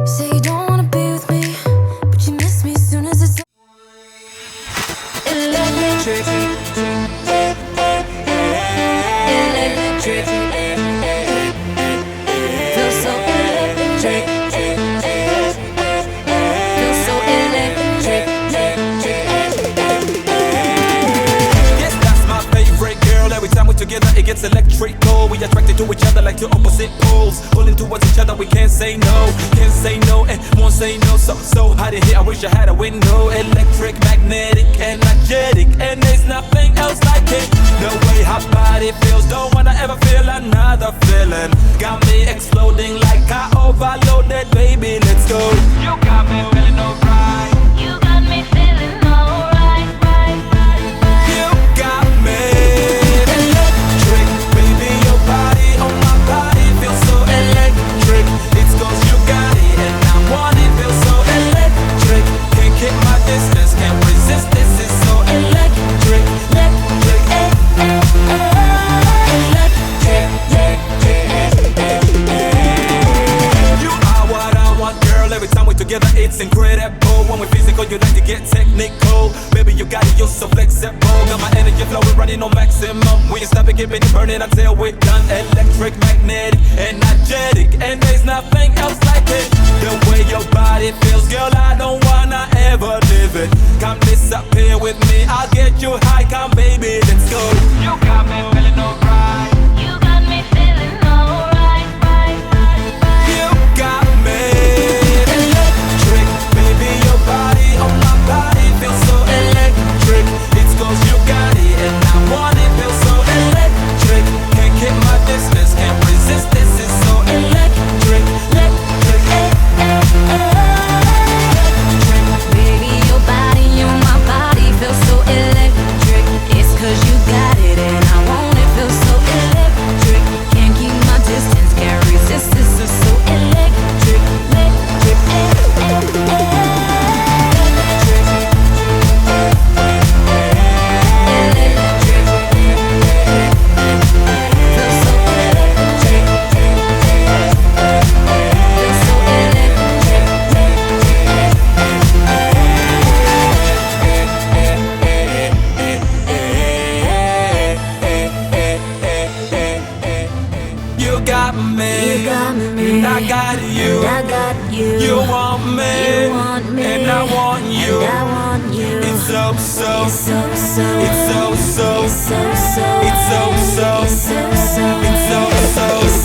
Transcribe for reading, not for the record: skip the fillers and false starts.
Say you don't wanna be with me, but you miss me as soon as it's electric. Electric. Feel so electric. Feel so electric. Yes, that's my favorite girl. Every time we're together, it gets electrical. We attracted to each other like two opposite poles, pulling towards each other. We can't say no, and won't say no. So hot in here, I wish I had a window. Electric, magnetic, energetic, and there's nothing else like it. The way her body feels, don't wanna ever feel another feeling. Got me exploding like I overloaded, baby. Let's go. You got me feeling alright. You got me feeling alright, right. You got me electric, baby. Your body on my body feels so electric. It's 'cause you got it and I want it. Feels so electric. Can't keep my distance, can't resist. This is so electric, electric, You are what I want, girl. Every time we're together, it's incredible. When we're physical, you like to get technical. Baby, you got it, you're so flexible. Got my energy flowing, running on maximum. We ain't stopping, keeping it burning until we're done. Electric, magnetic, energetic, and there's nothing else like it. The way your body feels, girl, I don't wanna ever live it. Come disappear with me, I'll get you high. Come, baby, let's go. You got me feeling alright. You got me feeling alright, right. You got me electric, baby. Your body on my body feels so electric. It's 'cause you got it and I want it. Feels so electric. Can't keep my distance, can't resist. This is so electric, electric. Baby, your body on my body feels so electric. It's 'cause you got it and I want it. Feels so electric. Can't keep my distance, can't resist. This is so electric, electric, Feels so electric. Feels so You got me, You got me, and I got you. and I got you. You want me, You want me, and I want you. and I want you. It's so, It's so, it's so, it's so, it's so, it's so, it's so, it's so, it's so, it's so,